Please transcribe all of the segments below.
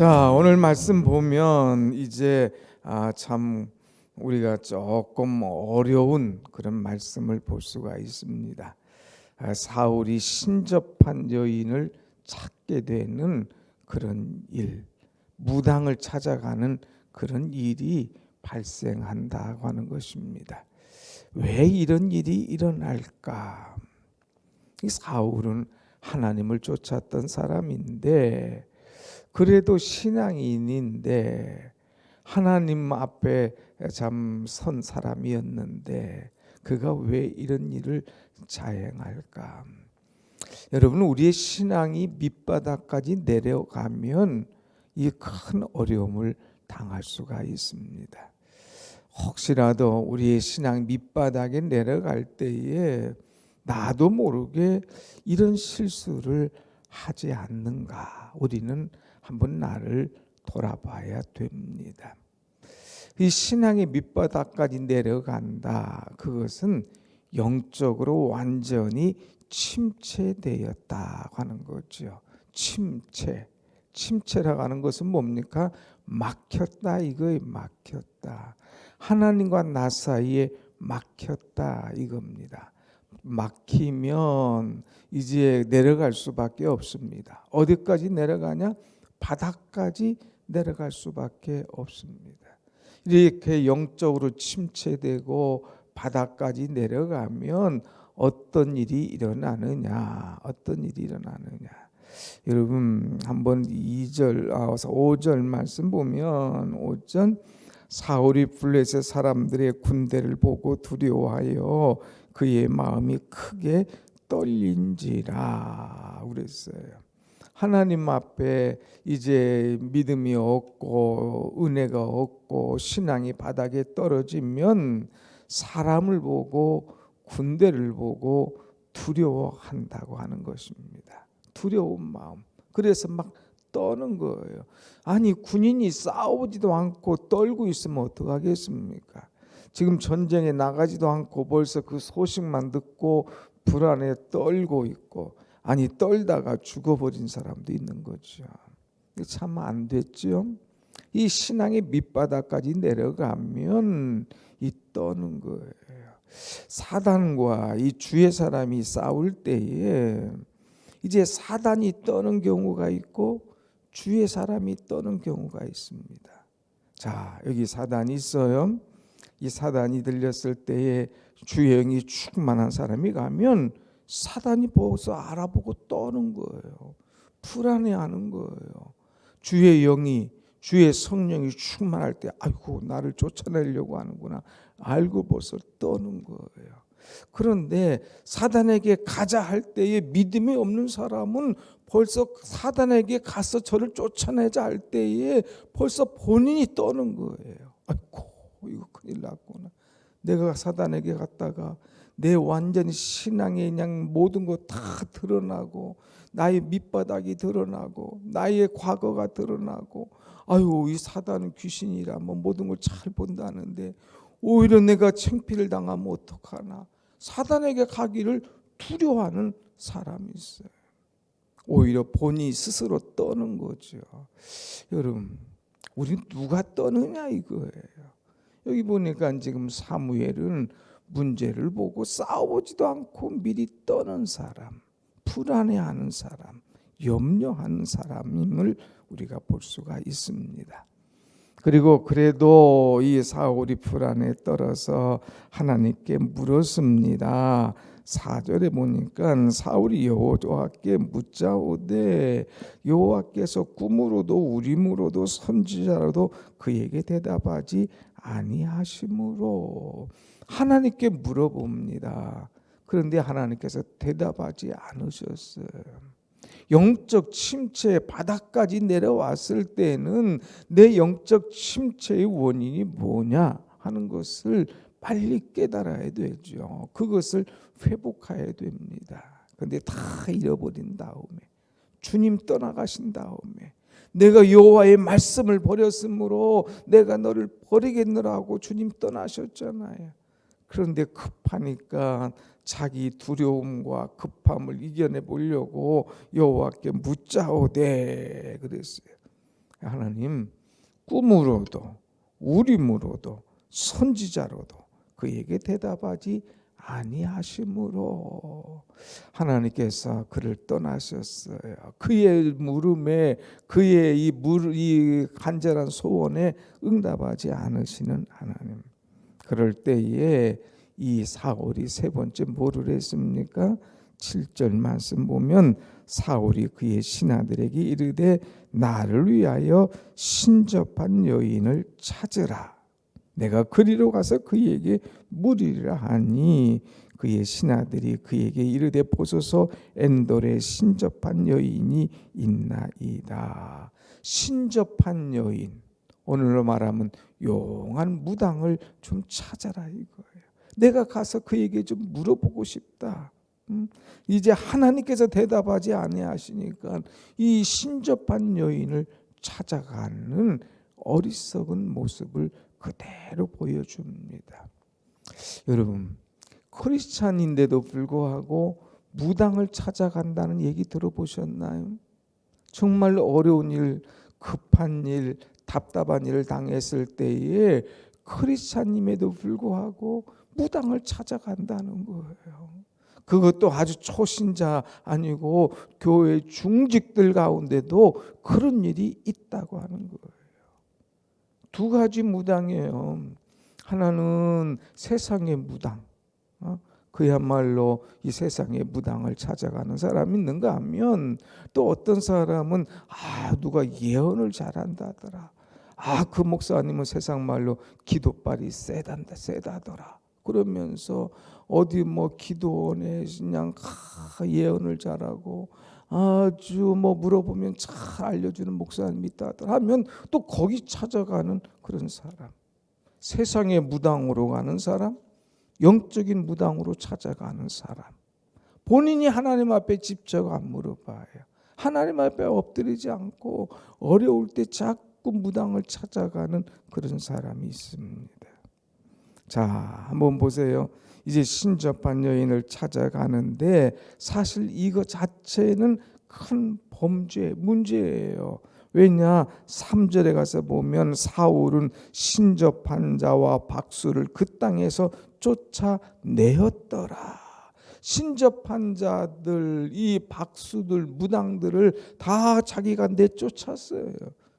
자, 오늘 말씀 보면 이제 참 우리가 조금 어려운 그런 말씀을 볼 수가 있습니다. 사울이 신접한 여인을 찾게 되는 그런 일, 무당을 찾아가는 그런 일이 발생한다고 하는 것입니다. 왜 이런 일이 일어날까? 이 사울은 하나님을 쫓았던 사람인데 그래도 신앙인인데 하나님 앞에 참 선 사람이었는데 그가 왜 이런 일을 자행할까? 여러분, 우리의 신앙이 밑바닥까지 내려가면 이 큰 어려움을 당할 수가 있습니다. 혹시라도 우리의 신앙 밑바닥에 내려갈 때에 나도 모르게 이런 실수를 하지 않는가? 우리는 한번 나를 돌아봐야 됩니다. 이 신앙의 밑바닥까지 내려간다. 그것은 영적으로 완전히 침체되었다고 하는 거죠. 침체라고 하는 것은 뭡니까? 막혔다 이거예요. 막혔다. 하나님과 나 사이에 막혔다 이겁니다. 막히면 이제 내려갈 수밖에 없습니다. 어디까지 내려가냐? 바닥까지 내려갈 수밖에 없습니다. 이렇게 영적으로 침체되고 바닥까지 내려가면 어떤 일이 일어나느냐? 어떤 일이 일어나느냐? 여러분 한번 5절 말씀 보면 5절 사울이 블레셋 사람들의 군대를 보고 두려워하여 그의 마음이 크게 떨린지라 그랬어요. 하나님 앞에 이제 믿음이 없고 은혜가 없고 신앙이 바닥에 떨어지면 사람을 보고 군대를 보고 두려워한다고 하는 것입니다. 두려운 마음. 그래서 막 떠는 거예요. 아니 군인이 싸우지도 않고 떨고 있으면 어떡하겠습니까? 지금 전쟁에 나가지도 않고 벌써 그 소식만 듣고 불안에 떨고 있고 아니 떨다가 죽어버린 사람도 있는 거죠. 참 안 됐죠. 이 신앙의 밑바닥까지 내려가면 이 떠는 거예요. 사단과 이 주의 사람이 싸울 때에 이제 사단이 떠는 경우가 있고 주의 사람이 떠는 경우가 있습니다. 자, 여기 사단이 있어요. 이 사단이 들렸을 때에 주의 영이 충만한 사람이 가면 사단이 보고서 알아보고 떠는 거예요. 불안해하는 거예요. 주의 영이 주의 성령이 충만할 때 아이고 나를 쫓아내려고 하는구나 알고 벌써 떠는 거예요. 그런데 사단에게 가자 할 때에 믿음이 없는 사람은 벌써 사단에게 가서 저를 쫓아내자 할 때에 벌써 본인이 떠는 거예요. 아이고 이거 큰일 났구나. 내가 사단에게 갔다가 내 완전히 신앙의 그냥 모든 거 다 드러나고 나의 밑바닥이 드러나고 나의 과거가 드러나고 아유 이 사단은 귀신이라면 모든 걸 잘 본다는데 오히려 내가 창피를 당하면 어떡하나. 사단에게 가기를 두려워하는 사람이 있어요. 오히려 본인이 스스로 떠는 거죠. 여러분 우리 누가 떠느냐 이거예요. 여기 보니까 지금 사무엘은 문제를 보고 싸우지도 않고 미리 떠는 사람, 불안해하는 사람, 염려하는 사람임을 우리가 볼 수가 있습니다. 그리고 그래도 이 사울이 불안에 떨어서 하나님께 물었습니다. 4절에 보니까 사울이 여호와께 묻자오되 여호와께서 꿈으로도 우림으로도 선지자로도 그에게 대답하지 아니하심으로 하나님께 물어봅니다. 그런데 하나님께서 대답하지 않으셨어요. 영적 침체 바닥까지 내려왔을 때는 내 영적 침체의 원인이 뭐냐 하는 것을 빨리 깨달아야 되죠. 그것을 회복해야 됩니다. 그런데 다 잃어버린 다음에 주님 떠나가신 다음에 내가 여호와의 말씀을 버렸으므로 내가 너를 버리겠노라고 주님 떠나셨잖아요. 그런데 급하니까 자기 두려움과 급함을 이겨내 보려고 여호와께 묻자오되 그랬어요. 하나님 꿈으로도 우림으로도 선지자로도 그에게 대답하지 아니하심으로 하나님께서 그를 떠나셨어요. 그의 물음에 그의 이 간절한 소원에 응답하지 않으시는 하나님. 그럴 때에 이 사울이 세 번째 뭐를 했습니까? 7절 말씀 보면 사울이 그의 신하들에게 이르되 나를 위하여 신접한 여인을 찾으라. 내가 그리로 가서 그에게 물으리라 하니 그의 신하들이 그에게 이르되 보소서 엔돌에 신접한 여인이 있나이다. 신접한 여인, 오늘로 말하면 용한 무당을 좀 찾아라 이거예요. 내가 가서 그에게 좀 물어보고 싶다. 이제 하나님께서 대답하지 아니하시니까 이 신접한 여인을 찾아가는 어리석은 모습을 그대로 보여줍니다. 여러분, 크리스찬인데도 불구하고 무당을 찾아간다는 얘기 들어보셨나요? 정말 어려운 일, 급한 일, 답답한 일을 당했을 때에 크리스찬임에도 불구하고 무당을 찾아간다는 거예요. 그것도 아주 초신자 아니고 교회 중직들 가운데도 그런 일이 있다고 하는 거예요. 두 가지 무당이에요. 하나는 세상의 무당, 그야말로 이 세상의 무당을 찾아가는 사람이 있는가 하면 또 어떤 사람은 누가 예언을 잘한다더라. 그 목사님은 세상 말로 기도발이 세다더라. 그러면서 어디 뭐 기도원에 그냥 예언을 잘하고 아주 뭐 물어보면 잘 알려주는 목사님이 있다더라 하면 또 거기 찾아가는 그런 사람. 세상의 무당으로 가는 사람, 영적인 무당으로 찾아가는 사람. 본인이 하나님 앞에 직접 안 물어봐요. 하나님 앞에 엎드리지 않고 어려울 때 자꾸 무당을 찾아가는 그런 사람이 있습니다. 자, 한번 보세요. 이제 신접한 여인을 찾아가는데 사실 이거 자체는 큰 범죄, 문제예요. 왜냐? 3절에 가서 보면 사울은 신접한 자와 박수를 그 땅에서 쫓아내었더라. 신접한 자들, 이 박수들, 무당들을 다 자기가 내쫓았어요.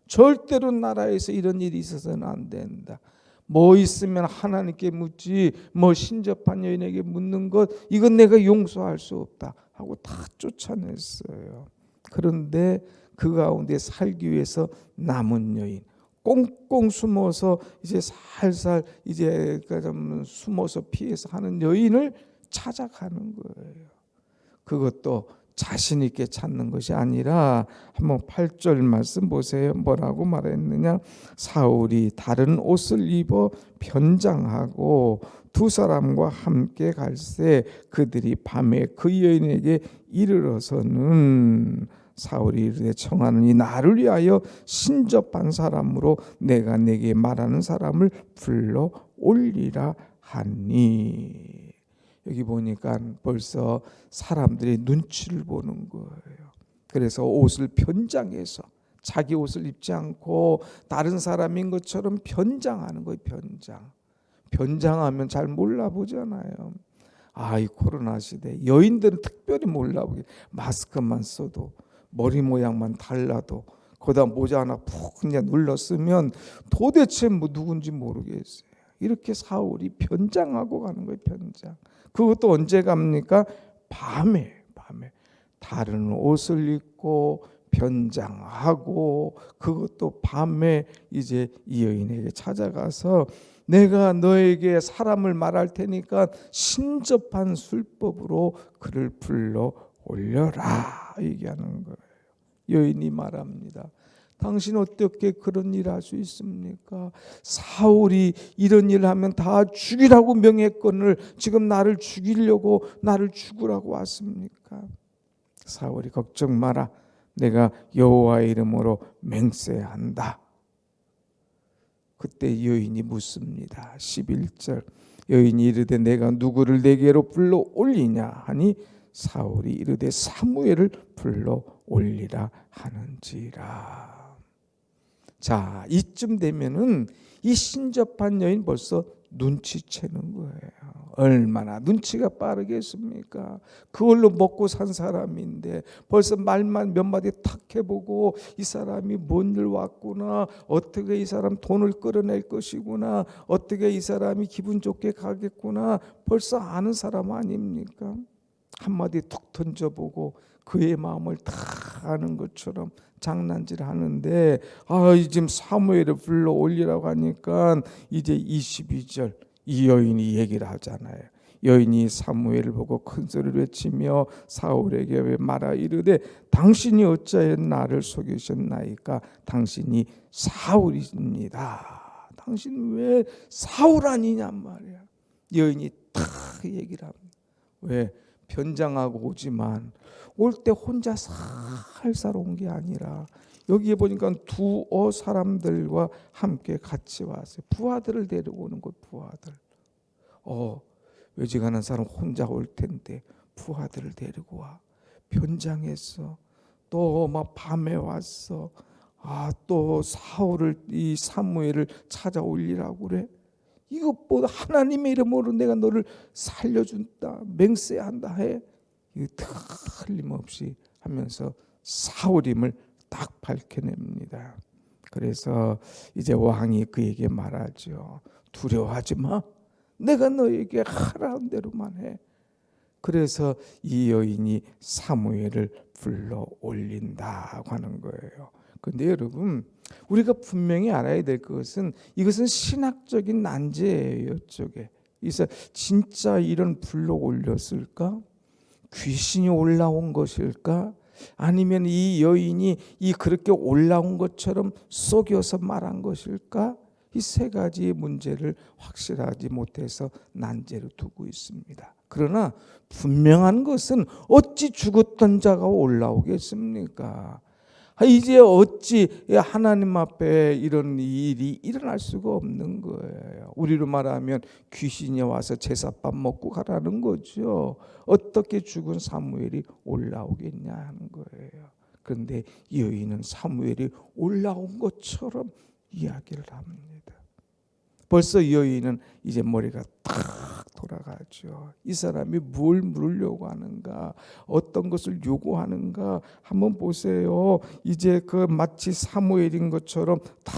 절대로 나라에서 이런 일이 있어서는 안 된다. 뭐 있으면 하나님께 묻지 뭐 신접한 여인에게 묻는 것 이건 내가 용서할 수 없다 하고 다 쫓아냈어요. 그런데 그 가운데 살기 위해서 남은 여인 꽁꽁 숨어서 이제 살살 이제 좀 숨어서 피해서 하는 여인을 찾아가는 거예요. 그것도 자신 있게 찾는 것이 아니라 한번 8절 말씀 보세요. 뭐라고 말했느냐? 사울이 다른 옷을 입어 변장하고 두 사람과 함께 갈새 그들이 밤에 그 여인에게 이르러서는 사울이 이르되 청하노니 나를 위하여 신접한 사람으로 내가 내게 말하는 사람을 불러 올리라 하니. 여기 보니까 벌써 사람들이 눈치를 보는 거예요. 그래서 옷을 변장해서 자기 옷을 입지 않고 다른 사람인 것처럼 변장하는 거예요. 변장하면 잘 몰라보잖아요. 이 코로나 시대 여인들은 특별히 몰라보게 마스크만 써도 머리 모양만 달라도 거기다 모자 하나 푹 그냥 눌러 쓰면 도대체 뭐 누군지 모르겠어요. 이렇게 사울이 변장하고 가는 거예요. 변장. 그것도 언제 갑니까? 밤에 다른 옷을 입고 변장하고 그것도 밤에 이제 이 여인에게 찾아가서 내가 너에게 사람을 말할 테니까 신접한 술법으로 그를 불러 올려라 얘기하는 거예요. 여인이 말합니다. 당신 어떻게 그런 일 할 수 있습니까? 사울이 이런 일을 하면 다 죽이라고 명했건을 지금 나를 죽이려고 나를 죽으라고 왔습니까? 사울이 걱정 마라. 내가 여호와의 이름으로 맹세한다. 그때 여인이 묻습니다. 11절 여인이 이르되 내가 누구를 내게로 불러 올리냐 하니 사울이 이르되 사무엘을 불러 올리라 하는지라. 자, 이쯤 되면은 이 신접한 여인 벌써 눈치채는 거예요. 얼마나 눈치가 빠르겠습니까? 그걸로 먹고 산 사람인데 벌써 말만 몇 마디 탁 해보고 이 사람이 뭔 일 왔구나, 어떻게 이 사람 돈을 끌어낼 것이구나, 어떻게 이 사람이 기분 좋게 가겠구나, 벌써 아는 사람 아닙니까? 한마디 툭 던져보고 그의 마음을 다 아는 것처럼 장난질 하는데, 지금 사무엘을 불러 올리라고 하니까 이제 22절 이 여인이 얘기를 하잖아요. 여인이 사무엘을 보고 큰 소리를 외치며 사울에게 말하 이르되 당신이 어찌하여 나를 속이셨나이까? 당신이 사울입니다. 당신 왜 사울 아니냔 말이야. 여인이 다 얘기를 합니다. 왜? 변장하고 오지만 올 때 혼자 살살 온 게 아니라 여기에 보니까 두어 사람들과 함께 같이 왔어요. 부하들을 데리고 오는 거예요. 부하들. 외지가는 사람 혼자 올 텐데 부하들을 데리고 와. 변장했어. 또 막 밤에 왔어. 또 사울을, 이 사무엘을 찾아올리라고 그래. 이것보다 하나님의 이름으로 내가 너를 살려준다, 맹세한다 해. 이거 틀림없이 하면서 사울임을 딱 밝혀냅니다. 그래서 이제 왕이 그에게 말하죠. 두려워하지 마. 내가 너에게 하라는 대로만 해. 그래서 이 여인이 사무엘을 불러 올린다고 하는 거예요. 근데 여러분, 우리가 분명히 알아야 될 것은 이것은 신학적인 난제예요. 이쪽에. 그래서 진짜 이런 불러 올렸을까? 귀신이 올라온 것일까? 아니면 이 여인이 이 그렇게 올라온 것처럼 속여서 말한 것일까? 이 세 가지의 문제를 확실하지 못해서 난제로 두고 있습니다. 그러나 분명한 것은 어찌 죽었던 자가 올라오겠습니까? 이제 어찌 하나님 앞에 이런 일이 일어날 수가 없는 거예요. 우리로 말하면 귀신이 와서 제사밥 먹고 가라는 거죠. 어떻게 죽은 사무엘이 올라오겠냐 하는 거예요. 그런데 이 여인은 사무엘이 올라온 것처럼 이야기를 합니다. 벌써 이 여인은 이제 머리가 탁 돌아가죠. 이 사람이 뭘 물으려고 하는가, 어떤 것을 요구하는가 한번 보세요. 이제 그 마치 사무엘인 것처럼 다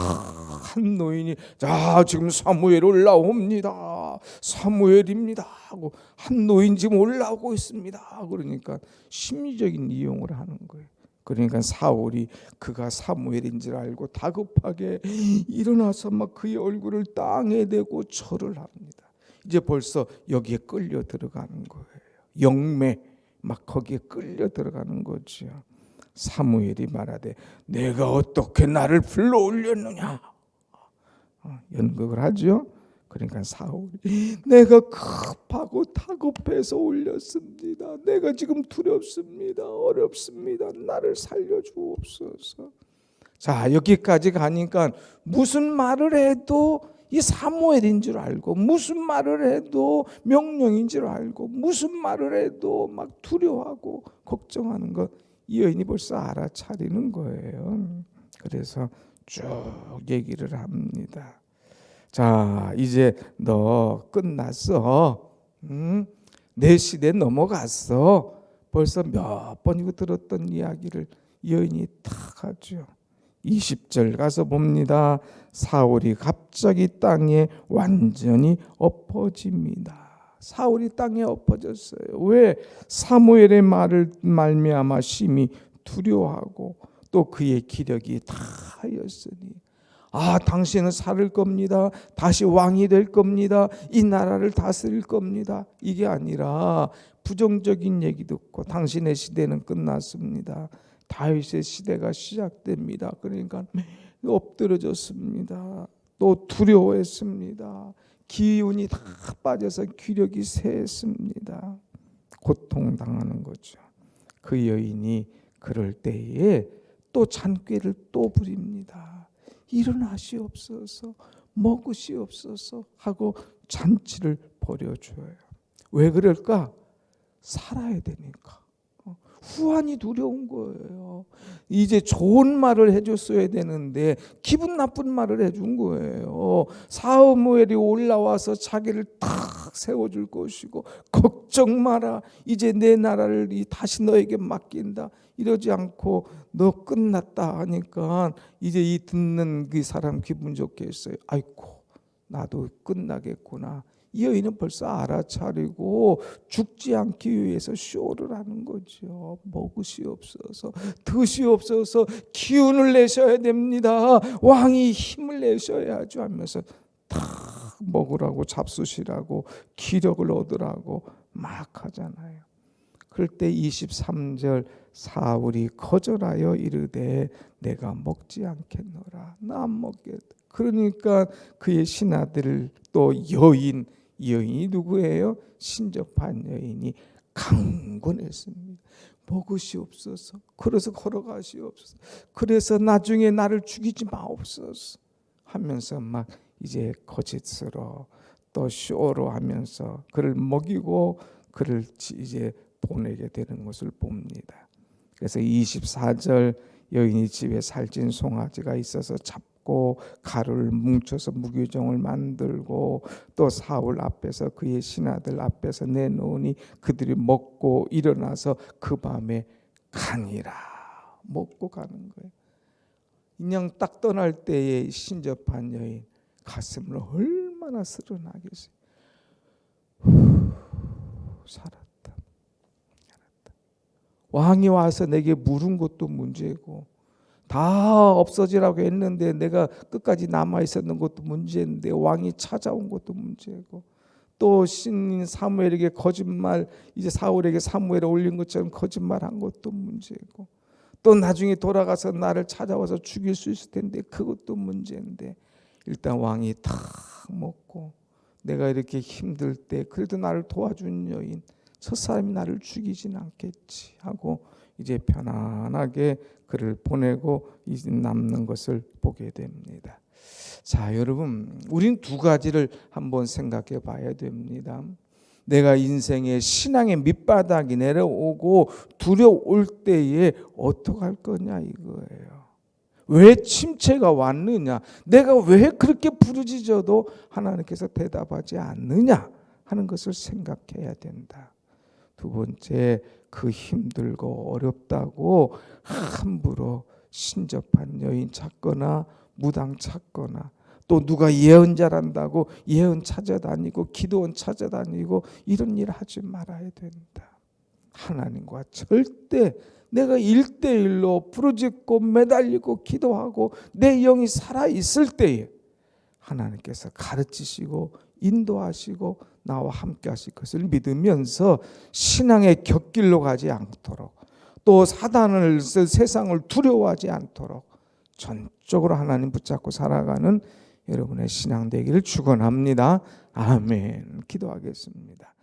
한 노인이 자 지금 사무엘 올라옵니다. 사무엘입니다 하고 한 노인 지금 올라오고 있습니다. 그러니까 심리적인 이용을 하는 거예요. 그러니까 사울이 그가 사무엘인 줄 알고 다급하게 일어나서 막 그의 얼굴을 땅에 대고 절을 합니다. 이제 벌써 여기에 끌려 들어가는 거예요. 영매 막 거기에 끌려 들어가는 거죠. 사무엘이 말하되 내가 어떻게 나를 불러 올렸느냐 연극을 하죠. 그러니까 사울이 내가 급하고 다급해서 올렸습니다. 내가 지금 두렵습니다. 어렵습니다. 나를 살려주옵소서. 자, 여기까지 가니까 무슨 말을 해도 이 사무엘인 줄 알고, 무슨 말을 해도 명령인 줄 알고, 무슨 말을 해도 막 두려워하고 걱정하는 것, 이 여인이 벌써 알아차리는 거예요. 그래서 쭉 얘기를 합니다. 자, 이제 너 끝났어. 내 시대 넘어갔어. 벌써 몇 번이고 들었던 이야기를 여인이 탁 하죠. 20절 가서 봅니다. 사울이 갑자기 땅에 완전히 엎어집니다. 사울이 땅에 엎어졌어요. 왜? 사무엘의 말을 말미암아 심히 두려워하고 또 그의 기력이 다하였으니 당신은 살을 겁니다. 다시 왕이 될 겁니다. 이 나라를 다스릴 겁니다. 이게 아니라 부정적인 얘기 듣고 당신의 시대는 끝났습니다. 다윗의 시대가 시작됩니다. 그러니까 엎드러졌습니다. 또 두려워했습니다. 기운이 다 빠져서 기력이 쇠했습니다. 고통당하는 거죠. 그 여인이 그럴 때에 또 잔꾀를 또 부립니다. 일어나시옵소서, 먹으시옵소서 하고 잔치를 벌여줘요. 왜 그럴까? 살아야 되니까. 후환이 두려운 거예요. 이제 좋은 말을 해줬어야 되는데 기분 나쁜 말을 해준 거예요. 사무엘이 올라와서 자기를 탁 세워줄 것이고 걱정 마라, 이제 내 나라를 다시 너에게 맡긴다, 이러지 않고 너 끝났다 하니까 이제 이 듣는 그 사람 기분 좋게 했어요. 아이고, 나도 끝나겠구나. 이 여인은 벌써 알아차리고 죽지 않기 위해서 쇼를 하는 거죠. 먹으시옵소서, 드시옵소서, 기운을 내셔야 됩니다. 왕이 힘을 내셔야죠 하면서 다 먹으라고 잡수시라고 기력을 얻으라고 막 하잖아요. 그럴 때 23절 사울이 거절하여 이르되 내가 먹지 않겠노라. 나 안 먹겠다. 그러니까 그의 신하들 또 여인이 누구예요? 신접한 여인이 강권했습니다. 먹으시옵소서. 그래서 걸어가시옵소서. 그래서 나중에 나를 죽이지 마옵소서 하면서 막 이제 거짓으로 또 쇼로 하면서 그를 먹이고 그를 이제 보내게 되는 것을 봅니다. 그래서 24절 여인이 집에 살찐 송아지가 있어서 잡고 가루를 뭉쳐서 무교정을 만들고 또 사울 앞에서 그의 신하들 앞에서 내놓으니 그들이 먹고 일어나서 그 밤에 가니라. 먹고 가는 거예요. 그냥 딱 떠날 때에 신접한 여인 가슴을 얼마나 쓰러나겠어요. 살았다. 왕이 와서 내게 물은 것도 문제고 다 없어지라고 했는데 내가 끝까지 남아 있었는 것도 문제인데 왕이 찾아온 것도 문제고 또 신인 사무엘에게 거짓말, 이제 사울에게 사무엘을 올린 것처럼 거짓말한 것도 문제고 또 나중에 돌아가서 나를 찾아와서 죽일 수 있을 텐데 그것도 문제인데 일단 왕이 다 먹고 내가 이렇게 힘들 때 그래도 나를 도와준 여인 저 사람이 나를 죽이진 않겠지 하고 이제 편안하게 그를 보내고 이제 남는 것을 보게 됩니다. 자, 여러분, 우린 두 가지를 한번 생각해 봐야 됩니다. 내가 인생의 신앙의 밑바닥이 내려오고 두려울 때에 어떻게 할 거냐 이거예요. 왜 침체가 왔느냐, 내가 왜 그렇게 부르짖어도 하나님께서 대답하지 않느냐 하는 것을 생각해야 된다. 두 번째, 그 힘들고 어렵다고 함부로 신접한 여인 찾거나 무당 찾거나 또 누가 예언자란다고 예언 찾아다니고 기도원 찾아다니고 이런 일 하지 말아야 된다. 하나님과 절대 내가 1대1로 부르짖고 매달리고 기도하고 내 영이 살아있을 때에 하나님께서 가르치시고 인도하시고 나와 함께 하실 것을 믿으면서 신앙의 곁길로 가지 않도록 또 사단을 세상을 두려워하지 않도록 전적으로 하나님 붙잡고 살아가는 여러분의 신앙 되기를 축원합니다. 아멘. 기도하겠습니다.